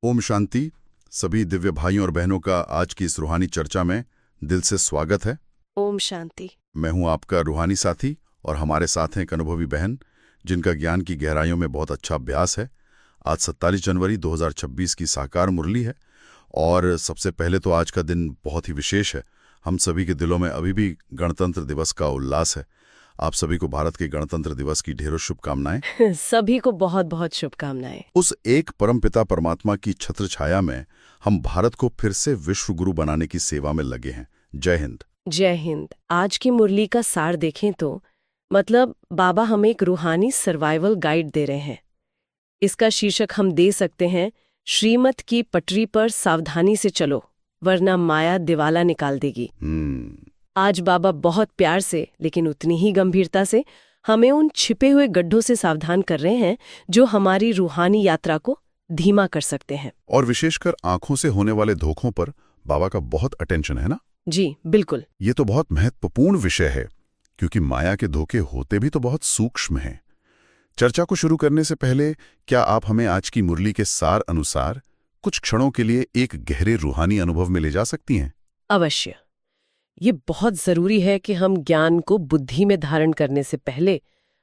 ओम शांति। सभी दिव्य भाइयों और बहनों का आज की इस रूहानी चर्चा में दिल से स्वागत है। ओम शांति। मैं हूं आपका रूहानी साथी और हमारे साथ हैं एक अनुभवी बहन जिनका ज्ञान की गहराइयों में बहुत अच्छा अभ्यास है। आज 27 जनवरी 2026 की साकार मुरली है और सबसे पहले तो आज का दिन बहुत ही विशेष है। हम सभी के दिलों में अभी भी गणतंत्र दिवस का उल्लास है। आप सभी को भारत के गणतंत्र दिवस की ढेरों शुभकामनाएं। सभी को बहुत बहुत शुभकामनाएं। उस एक परमपिता परमात्मा की छत्र छाया में हम भारत को फिर से विश्व गुरु बनाने की सेवा में लगे हैं। जय हिंद। जय हिंद। आज की मुरली का सार देखें तो मतलब बाबा हमें एक रूहानी सर्वाइवल गाइड दे रहे हैं। इसका शीर्षक हम दे सकते हैं, श्रीमत की पटरी पर सावधानी से चलो वरना माया दिवाला निकाल देगी। आज बाबा बहुत प्यार से लेकिन उतनी ही गंभीरता से हमें उन छिपे हुए गड्ढों से सावधान कर रहे हैं जो हमारी रूहानी यात्रा को धीमा कर सकते हैं। और विशेषकर आंखों से होने वाले धोखों पर बाबा का बहुत अटेंशन है ना। जी बिल्कुल। ये तो बहुत महत्वपूर्ण विषय है क्योंकि माया के धोखे होते भी तो बहुत सूक्ष्म हैं। चर्चा को शुरू करने से पहले क्या आप हमें आज की मुरली के सार अनुसार कुछ क्षणों के लिए एक गहरे रूहानी अनुभव में ले जा सकती हैं? अवश्य। ये बहुत जरूरी है कि हम ज्ञान को बुद्धि में धारण करने से पहले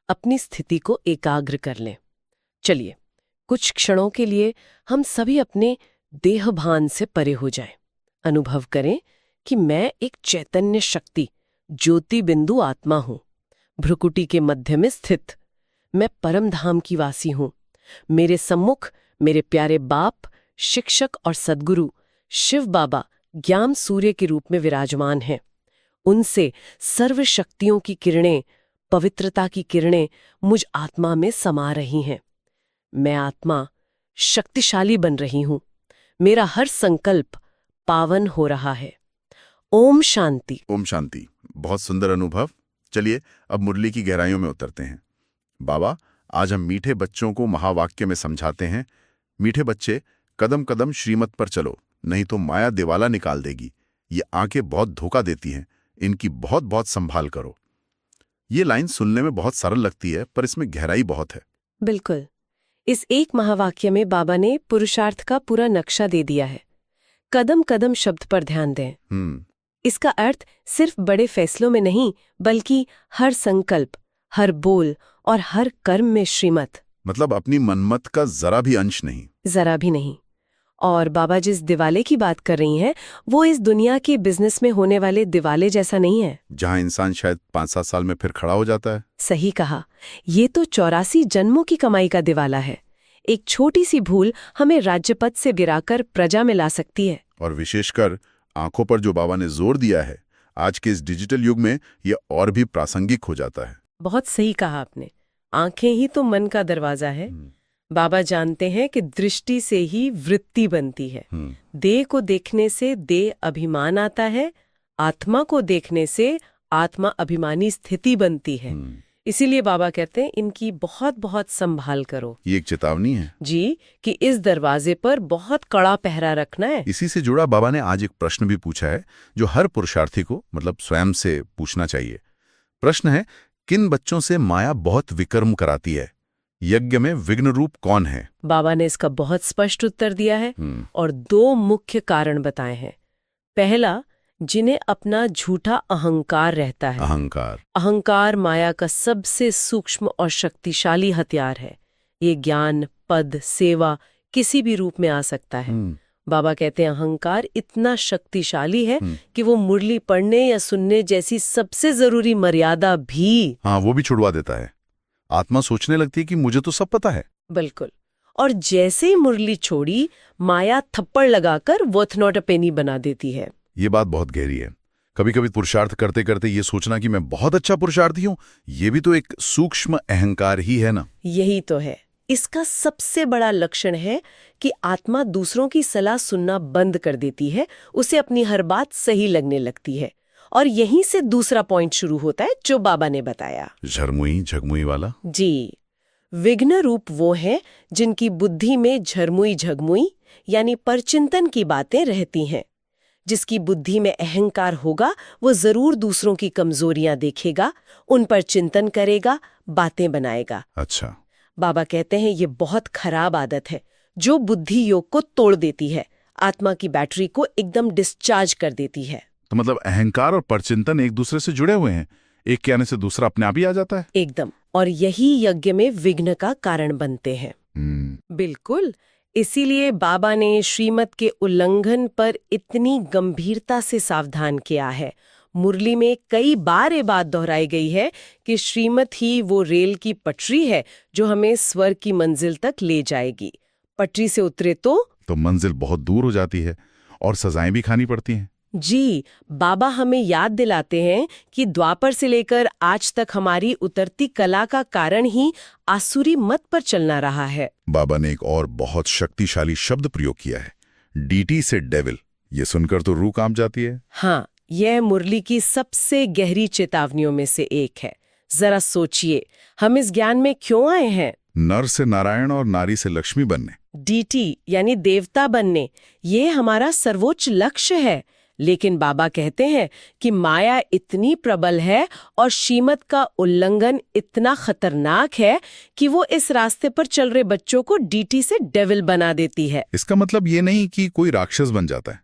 अपनी स्थिति को एकाग्र कर लें। चलिए कुछ क्षणों के लिए हम सभी अपने देहभान से परे हो जाएं। अनुभव करें कि मैं एक चैतन्य शक्ति ज्योति बिंदु आत्मा हूं, भ्रुकुटी के मध्य में स्थित। मैं परम धाम की वासी हूं। मेरे सम्मुख मेरे प्यारे बाप, शिक्षक और सद्गुरु शिव बाबा ज्ञान सूर्य के रूप में विराजमान हैं। उनसे सर्व शक्तियों की किरणें, पवित्रता की किरणें मुझ आत्मा में समा रही हैं। मैं आत्मा शक्तिशाली बन रही हूं। मेरा हर संकल्प पावन हो रहा है। ओम शांति। ओम शांति। बहुत सुंदर अनुभव। चलिए अब मुरली की गहराइयों में उतरते हैं। बाबा, आज हम मीठे बच्चों को महावाक्य में समझाते हैं। मीठे बच्चे, कदम कदम श्रीमत पर चलो, नहीं तो माया दिवाला निकाल देगी। ये आंखें बहुत धोखा देती हैं, इनकी बहुत बहुत संभाल करो। ये लाइन सुनने में बहुत सरल लगती है पर इसमें गहराई बहुत है। बिल्कुल। इस एक महावाक्य में बाबा ने पुरुषार्थ का पूरा नक्शा दे दिया है। कदम कदम शब्द पर ध्यान दें। इसका अर्थ सिर्फ बड़े फैसलों में नहीं बल्कि हर संकल्प, हर बोल और हर कर्म में श्रीमत। मतलब अपनी मनमत का जरा भी अंश नहीं। जरा भी नहीं। और बाबा जिस दिवाले की बात कर रही हैं वो इस दुनिया के बिजनेस में होने वाले दिवाले जैसा नहीं है जहां इंसान शायद 5-7 साल में फिर खड़ा हो जाता है। सही कहा। ये तो 84 जन्मों की कमाई का दिवाला है। एक छोटी सी भूल हमें राज्यपद से गिराकर प्रजा में ला सकती है। और विशेषकर आंखों पर जो बाबा ने जोर दिया है, आज के इस डिजिटल युग में यह और भी प्रासंगिक हो जाता है। बहुत सही कहा आपने। आंखें ही तो मन का दरवाजा है। बाबा जानते हैं कि दृष्टि से ही वृत्ति बनती है। देह को देखने से देह अभिमान आता है, आत्मा को देखने से आत्मा अभिमानी स्थिति बनती है। इसीलिए बाबा कहते हैं इनकी बहुत बहुत संभाल करो। ये एक चेतावनी है जी, कि इस दरवाजे पर बहुत कड़ा पहरा रखना है। इसी से जुड़ा बाबा ने आज एक प्रश्न भी पूछा है जो हर पुरुषार्थी को मतलब स्वयं से पूछना चाहिए। प्रश्न है, किन बच्चों से माया बहुत विकर्म कराती है? यज्ञ में विघ्न रूप कौन है? बाबा ने इसका बहुत स्पष्ट उत्तर दिया है और 2 मुख्य कारण बताए हैं। पहला, जिन्हें अपना झूठा अहंकार रहता है। अहंकार माया का सबसे सूक्ष्म और शक्तिशाली हथियार है। ये ज्ञान, पद, सेवा किसी भी रूप में आ सकता है। बाबा कहते हैं अहंकार इतना शक्तिशाली है कि वो मुरली पढ़ने या सुनने जैसी सबसे जरूरी मर्यादा भी वो भी छुड़वा देता है। आत्मा सोचने लगती है कि मुझे तो सब पता है। बिल्कुल। और जैसे ही मुरली छोड़ी, माया थप्पड़ लगाकर वर्थ नॉट अ पेनी बना देती है। ये बात बहुत गहरी है। कभी कभी पुरुषार्थ करते करते ये सोचना कि मैं बहुत अच्छा पुरुषार्थी हूं, ये भी तो एक सूक्ष्म अहंकार ही है ना। यही तो है। इसका सबसे बड़ा लक्षण है कि आत्मा दूसरों की सलाह सुनना बंद कर देती है, उसे अपनी हर बात सही लगने लगती है। और यहीं से दूसरा पॉइंट शुरू होता है जो बाबा ने बताया, झरमुई झगमुई वाला। जी, विघ्न रूप वो हैं जिनकी बुद्धि में झरमुई झगमुई यानी परचिंतन की बातें रहती हैं। जिसकी बुद्धि में अहंकार होगा वो जरूर दूसरों की कमजोरियां देखेगा, उन पर चिंतन करेगा, बातें बनाएगा। अच्छा। बाबा कहते हैं ये बहुत खराब आदत है जो बुद्धि योग को तोड़ देती है, आत्मा की बैटरी को एकदम डिस्चार्ज कर देती है। तो मतलब अहंकार और परचिंतन एक दूसरे से जुड़े हुए हैं, एक के आने से दूसरा अपने आप ही आ जाता है। एकदम। और यही यज्ञ में विघ्न का कारण बनते हैं। बिल्कुल। इसीलिए बाबा ने श्रीमत के उल्लंघन पर इतनी गंभीरता से सावधान किया है। मुरली में कई बार ये बात दोहराई गई है कि श्रीमत ही वो रेल की पटरी है जो हमें स्वर्ग की मंजिल तक ले जाएगी। पटरी से उतरे तो मंजिल बहुत दूर हो जाती है और सजाएं भी खानी पड़ती हैं। जी, बाबा हमें याद दिलाते हैं कि द्वापर से लेकर आज तक हमारी उतरती कला का कारण ही आसुरी मत पर चलना रहा है। बाबा ने एक और बहुत शक्तिशाली शब्द प्रयोग किया है, डीटी से डेविल। ये सुनकर तो रूह कांप जाती है। हाँ, यह मुरली की सबसे गहरी चेतावनियों में से एक है। जरा सोचिए, हम इस ज्ञान में क्यों आए हैं? नर से नारायण और नारी से लक्ष्मी बनने। डीटी यानी देवता बनने, ये हमारा सर्वोच्च लक्ष्य है। लेकिन बाबा कहते हैं कि माया इतनी प्रबल है और श्रीमत का उल्लंघन इतना खतरनाक है कि वो इस रास्ते पर चल रहे बच्चों को डीटी से डेविल बना देती है। इसका मतलब ये नहीं कि कोई राक्षस बन जाता है,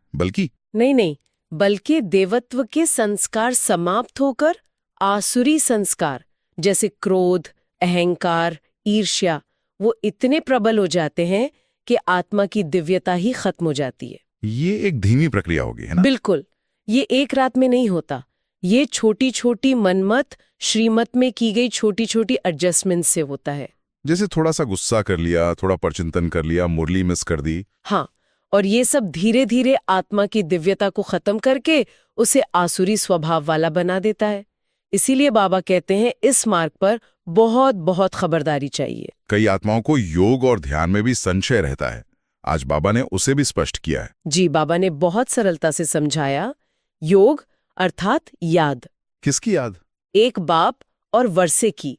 बल्कि देवत्व के संस्कार समाप्त होकर आसुरी संस्कार जैसे क्रोध, अहंकार, ईर्ष्या, वो इतने प्रबल हो जाते हैं कि आत्मा की दिव्यता ही खत्म हो जाती है। ये एक धीमी प्रक्रिया होगी, है ना? बिल्कुल। ये एक रात में नहीं होता। ये छोटी छोटी मनमत श्रीमत में की गई छोटी छोटी एडजस्टमेंट से होता है। जैसे थोड़ा सा गुस्सा कर लिया, थोड़ा परचिंतन कर लिया, मुरली मिस कर दी। हाँ, और ये सब धीरे धीरे आत्मा की दिव्यता को खत्म करके उसे आसुरी स्वभाव वाला बना देता है। इसीलिए बाबा कहते हैं इस मार्ग पर बहुत बहुत खबरदारी चाहिए। कई आत्माओं को योग और ध्यान में भी संशय रहता है। आज बाबा ने उसे भी स्पष्ट किया है। जी, बाबा ने बहुत सरलता से समझाया। योग अर्थात याद। किसकी याद? एक बाप और वर्षे की।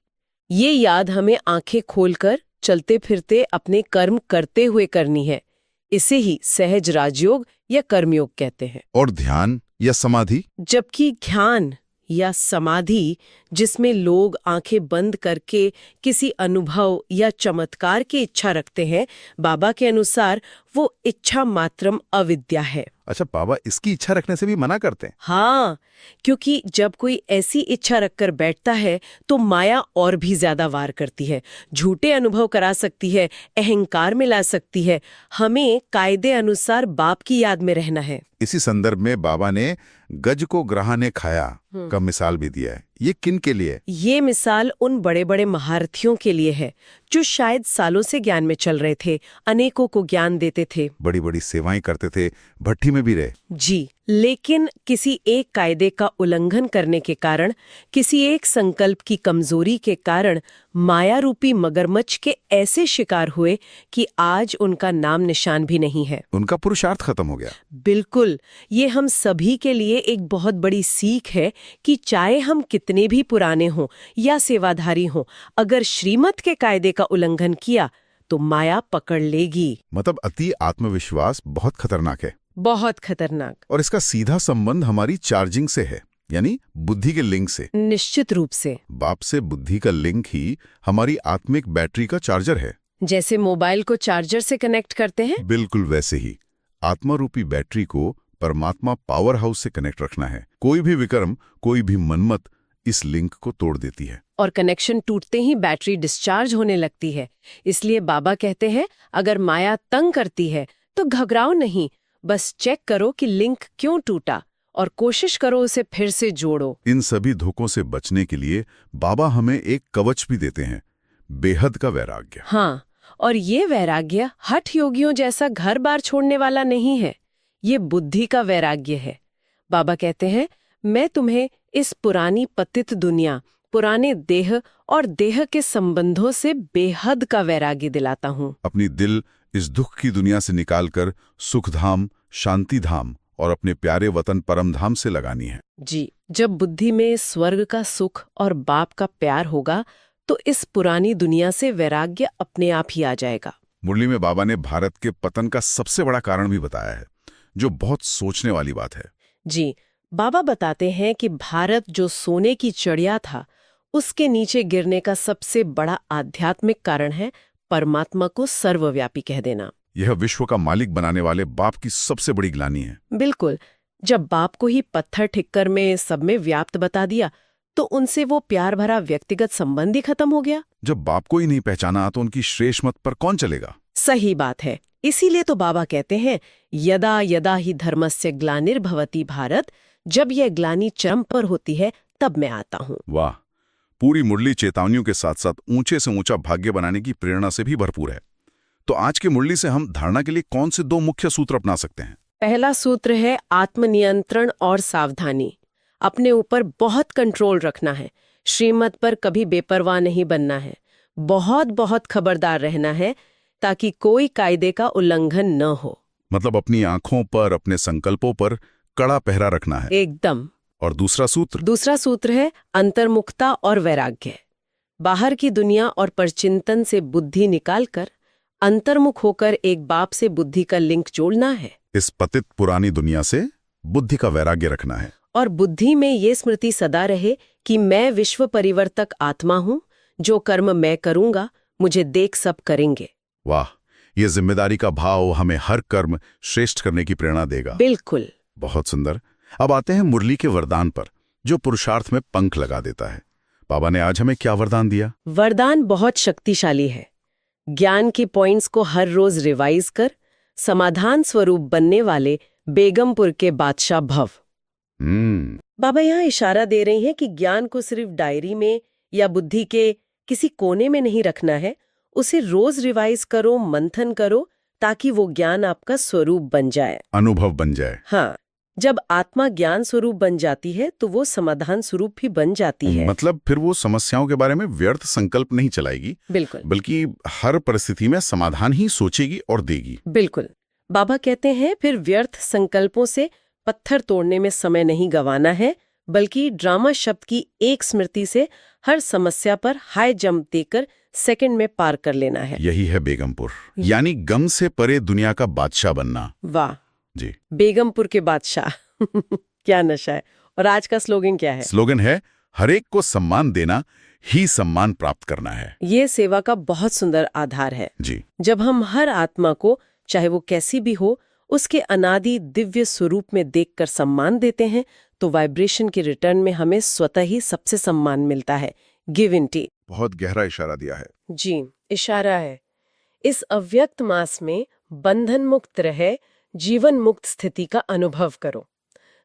ये याद हमें आंखें खोलकर चलते फिरते अपने कर्म करते हुए करनी है। इसे ही सहज राजयोग या कर्मयोग कहते हैं। और ध्यान या समाधि? जबकि ध्यान या समाधि, जिसमें लोग आंखें बंद करके किसी अनुभव या चमत्कार की इच्छा रखते हैं, बाबा के अनुसार वो इच्छा मात्रम अविद्या है। अच्छा, बाबा इसकी इच्छा रखने से भी मना करते हैं? हाँ, क्योंकि जब कोई ऐसी इच्छा रखकर बैठता है तो माया और भी ज्यादा वार करती है, झूठे अनुभव करा सकती है, अहंकार में ला सकती है। हमें कायदे अनुसार बाप की याद में रहना है। इसी संदर्भ में बाबा ने गज को ग्राह ने खाया का मिसाल भी दिया है। ये किन के लिए? ये मिसाल उन बड़े बड़े महारथियों के लिए है जो शायद सालों से ज्ञान में चल रहे थे, अनेकों को ज्ञान देते थे, बड़ी बड़ी सेवाएं करते थे, भट्टी में भी रहे। जी, लेकिन किसी एक कायदे का उल्लंघन करने के कारण, किसी एक संकल्प की कमजोरी के कारण माया रूपी मगरमच्छ के ऐसे शिकार हुए कि आज उनका नाम निशान भी नहीं है। उनका पुरुषार्थ खत्म हो गया। बिल्कुल। ये हम सभी के लिए एक बहुत बड़ी सीख है कि चाहे हम कितने भी पुराने हों या सेवाधारी हों, अगर श्रीमत के कायदे का उल्लंघन किया तो माया पकड़ लेगी। मतलब अति आत्मविश्वास बहुत खतरनाक है। बहुत खतरनाक। और इसका सीधा संबंध हमारी चार्जिंग से है, यानी बुद्धि के लिंक से। निश्चित रूप से। बाप से बुद्धि का लिंक ही हमारी आत्मिक बैटरी का चार्जर है। जैसे मोबाइल को चार्जर से कनेक्ट करते हैं, बिल्कुल वैसे ही आत्मा रूपी बैटरी को परमात्मा पावर हाउस से कनेक्ट रखना है। कोई भी विक्रम, कोई भी मनमत इस लिंक को तोड़ देती है और कनेक्शन टूटते ही बैटरी डिस्चार्ज होने लगती है। इसलिए बाबा कहते हैं, अगर माया तंग करती है तो घबराओ नहीं, बस चेक करो कि लिंक क्यों टूटा और कोशिश करो उसे फिर से जोड़ो। इन सभी धोखों से बचने के लिए बाबा हमें एक कवच भी देते हैं, बेहद का वैराग्य। हाँ, और ये वैराग्य हठ योगियों जैसा घर बार छोड़ने वाला नहीं है, ये बुद्धि का वैराग्य है। बाबा कहते हैं, मैं तुम्हें इस पुरानी पतित दुनिया, पुराने देह और देह के संबंधों से बेहद का वैराग्य दिलाता हूँ। अपनी दिल इस दुख की दुनिया से निकालकर सुखधाम, शांतिधाम और अपने प्यारे वतन परमधाम से लगानी है। जी, जब बुद्धि में स्वर्ग का सुख और बाप का प्यार होगा तो इस पुरानी दुनिया से वैराग्य अपने आप ही आ जाएगा। मुरली में बाबा ने भारत के पतन का सबसे बड़ा कारण भी बताया है, जो बहुत सोचने वाली बात है। जी, बाबा बताते हैं कि भारत जो सोने की चिड़िया था, उसके नीचे गिरने का सबसे बड़ा आध्यात्मिक कारण है परमात्मा को सर्वव्यापी कह देना। यह विश्व का मालिक बनाने वाले बाप की सबसे बड़ी ग्लानि है। बिल्कुल। जब बाप को ही पत्थर ठिक्कर में सब में व्याप्त बता दिया तो उनसे वो प्यार भरा व्यक्तिगत संबंध ही खत्म हो गया। जब बाप को ही नहीं पहचाना तो उनकी श्रेष्ठ मत पर कौन चलेगा? सही बात है। इसीलिए तो बाबा कहते हैं यदा यदा ही धर्मस्य ग्लानिर्भवति भारत, जब यह ग्लानि चरम पर होती है तब मैं आता हूँ। वाह, पूरी मुरली चेतावनियों के साथ साथ ऊंचे से ऊंचा भाग्य बनाने की प्रेरणा से भी भरपूर है। तो आज की मुरली से हम धारणा के लिए कौन से 2 मुख्य सूत्र अपना सकते हैं? पहला सूत्र है आत्मनियंत्रण और सावधानी। अपने ऊपर बहुत कंट्रोल रखना है, श्रीमत पर कभी बेपरवाह नहीं बनना है, बहुत बहुत खबरदार रहना है ताकि कोई कायदे का उल्लंघन न हो। मतलब अपनी आंखों पर, अपने संकल्पों पर कड़ा पहरा रखना है। एकदम। और दूसरा सूत्र है अंतर्मुखता और वैराग्य। बाहर की दुनिया और परचिंतन से बुद्धि निकालकर अंतर्मुख होकर एक बाप से बुद्धि का लिंक जोड़ना है। इस पतित पुरानी दुनिया से बुद्धि का वैराग्य रखना है। और बुद्धि में ये स्मृति सदा रहे कि मैं विश्व परिवर्तक आत्मा हूँ, जो कर्म मैं करूंगा मुझे देख सब करेंगे। वाह, ये जिम्मेदारी का भाव हमें हर कर्म श्रेष्ठ करने की प्रेरणा देगा। बिल्कुल। बहुत सुंदर। अब आते हैं मुरली के वरदान पर, जो पुरुषार्थ में पंख लगा देता है। बाबा ने आज हमें क्या वरदान दिया? वरदान बहुत शक्तिशाली है। ज्ञान के पॉइंट्स को हर रोज रिवाइज कर समाधान स्वरूप बनने वाले बेगमपुर के बादशाह भव। बाबा यहाँ इशारा दे रही हैं कि ज्ञान को सिर्फ डायरी में या बुद्धि के किसी कोने में नहीं रखना है, उसे रोज रिवाइज करो, मंथन करो, ताकि वो ज्ञान आपका स्वरूप बन जाए, अनुभव बन जाए। हाँ, जब आत्मा ज्ञान स्वरूप बन जाती है तो वो समाधान स्वरूप भी बन जाती है। मतलब फिर वो समस्याओं के बारे में व्यर्थ संकल्प नहीं चलाएगी, बिल्कुल, बल्कि हर परिस्थिति में समाधान ही सोचेगी और देगी। बिल्कुल। बाबा कहते हैं फिर व्यर्थ संकल्पों से पत्थर तोड़ने में समय नहीं गंवाना है, बल्कि ड्रामा शब्द की एक स्मृति से हर समस्या पर हाई जंप देकर सेकंड में पार कर लेना है। यही है बेगमपुर, यानी गम से परे दुनिया का बादशाह बनना। वाह जी, बेगमपुर के बादशाह क्या नशा है। और आज का स्लोगन क्या है? स्लोगन है हरेक को सम्मान देना ही सम्मान प्राप्त करना है। ये सेवा का बहुत सुंदर आधार है। जी, जब हम हर आत्मा को, चाहे वो कैसी भी हो, उसके अनादि दिव्य स्वरूप में देखकर सम्मान देते हैं तो वाइब्रेशन के रिटर्न में हमें स्वतः ही सबसे सम्मान मिलता है। Give and take. बहुत गहरा इशारा दिया है। जी, इशारा है। इस अव्यक्त मास में बंधन मुक्त रहे, जीवन मुक्त स्थिति का अनुभव करो।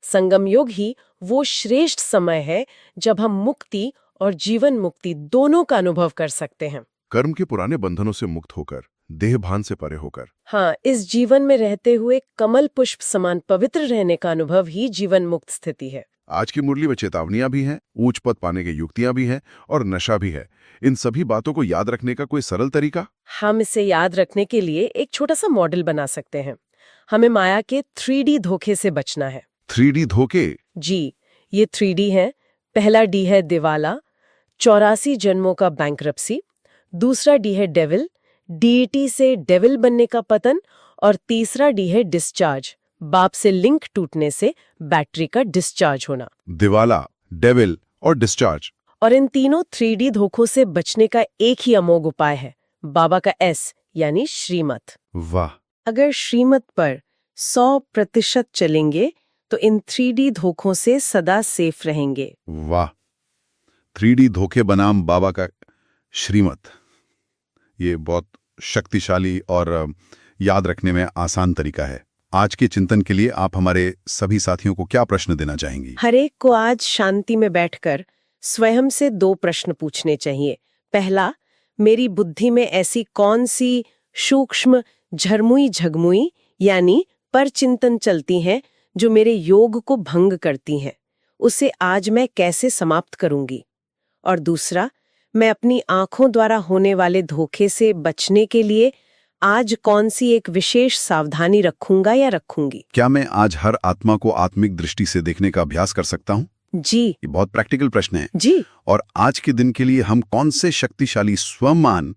संगम योग ही वो श्रेष्ठ समय है जब हम मुक्ति और जीवन मुक्ति दोनों का अनुभव कर सकते हैं। कर्म के पुराने बंधनों से मुक्त होकर, देह भान से परे होकर। हाँ, इस जीवन में रहते हुए कमल पुष्प समान पवित्र रहने का अनुभव ही जीवन मुक्त स्थिति है। आज की मुरली में चेतावनियां भी हैं, ऊंच पद पाने की युक्तियां भी हैं और नशा भी है। इन सभी बातों को याद रखने का कोई सरल तरीका? हम इसे याद रखने के लिए एक छोटा सा मॉडल बना सकते हैं। हमें माया के 3D धोखे से बचना है। 3D धोखे? जी, ये 3D है। पहला डी है दिवाला, 84 जन्मों का बैंक्रप्सी। दूसरा डी है डेविल, डीईटी से डेविल बनने का पतन। और तीसरा डी है डिस्चार्ज, बाप से लिंक टूटने से बैटरी का डिस्चार्ज होना। दिवाला, डेविल और डिस्चार्ज। और इन तीनों 3D धोखों से बचने का एक ही अमोघ उपाय है, बाबा का एस यानी श्रीमत। वाह, अगर श्रीमत पर 100% चलेंगे तो इन 3D धोखों से सदा सेफ रहेंगे। वाह, 3D धोखे बनाम बाबा का श्रीमत, ये बहुत शक्तिशाली और याद रखने में आसान तरीका है। आज के चिंतन के लिए आप हमारे सभी साथियों को क्या प्रश्न देना चाहेंगी? हर एक को आज शांति में बैठकर स्वयं से 2 प्रश्न पूछने चाहिए। पहला, मेरी बुद्धि में ऐसी कौन सी सूक्ष्म झरमुई झगमुई यानी परचिंतन चलती हैं जो मेरे योग को भंग करती हैं, उसे आज मैं कैसे समाप्त करूंगी? और दूसरा, मैं अपनी आंखों द्वारा होने वाले धोखे से बचने के लिए आज कौन सी एक विशेष सावधानी रखूंगा या रखूंगी? क्या मैं आज हर आत्मा को आत्मिक दृष्टि से देखने का अभ्यास कर सकता हूँ? जी, ये बहुत प्रैक्टिकल प्रश्न है। जी। और आज के दिन के लिए हम कौन से शक्तिशाली स्वमान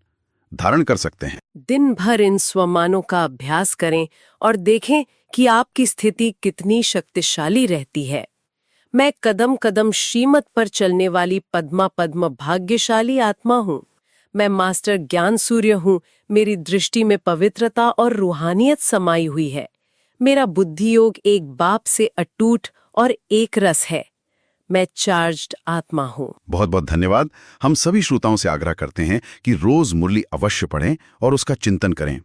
धारण कर सकते हैं? दिन भर इन स्वमानों का अभ्यास करें और देखें कि आपकी स्थिति कितनी शक्तिशाली रहती है। मैं कदम कदम श्रीमत पर चलने वाली पद्मा भाग्यशाली आत्मा हूँ। मैं मास्टर ज्ञान सूर्य हूँ, मेरी दृष्टि में पवित्रता और रूहानियत समाई हुई है। मेरा बुद्धि योग एक बाप से अटूट और एक रस है। मैं चार्ज्ड आत्मा हूँ। बहुत बहुत धन्यवाद। हम सभी श्रोताओं से आग्रह करते हैं कि रोज मुरली अवश्य पढ़ें और उसका चिंतन करें।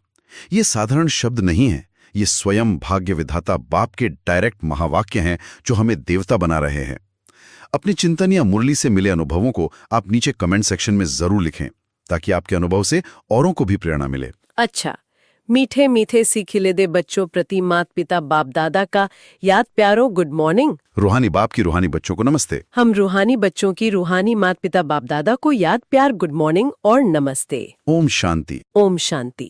ये साधारण शब्द नहीं है, ये स्वयं भाग्य विधाता बाप के डायरेक्ट महावाक्य हैं जो हमें देवता बना रहे हैं। अपने चिंतन या मुरली से मिले अनुभवों को आप नीचे कमेंट सेक्शन में जरूर लिखें, ताकि आपके अनुभव से औरों को भी प्रेरणा मिले। अच्छा, मीठे मीठे सी खिले दे बच्चों प्रति मात पिता बाप दादा का याद प्यारो गुड मॉर्निंग। रूहानी बाप की रूहानी बच्चों को नमस्ते। हम रूहानी बच्चों की रूहानी मात पिता बाप दादा को याद प्यार गुड मॉर्निंग और नमस्ते। ओम शांति। ओम शांति।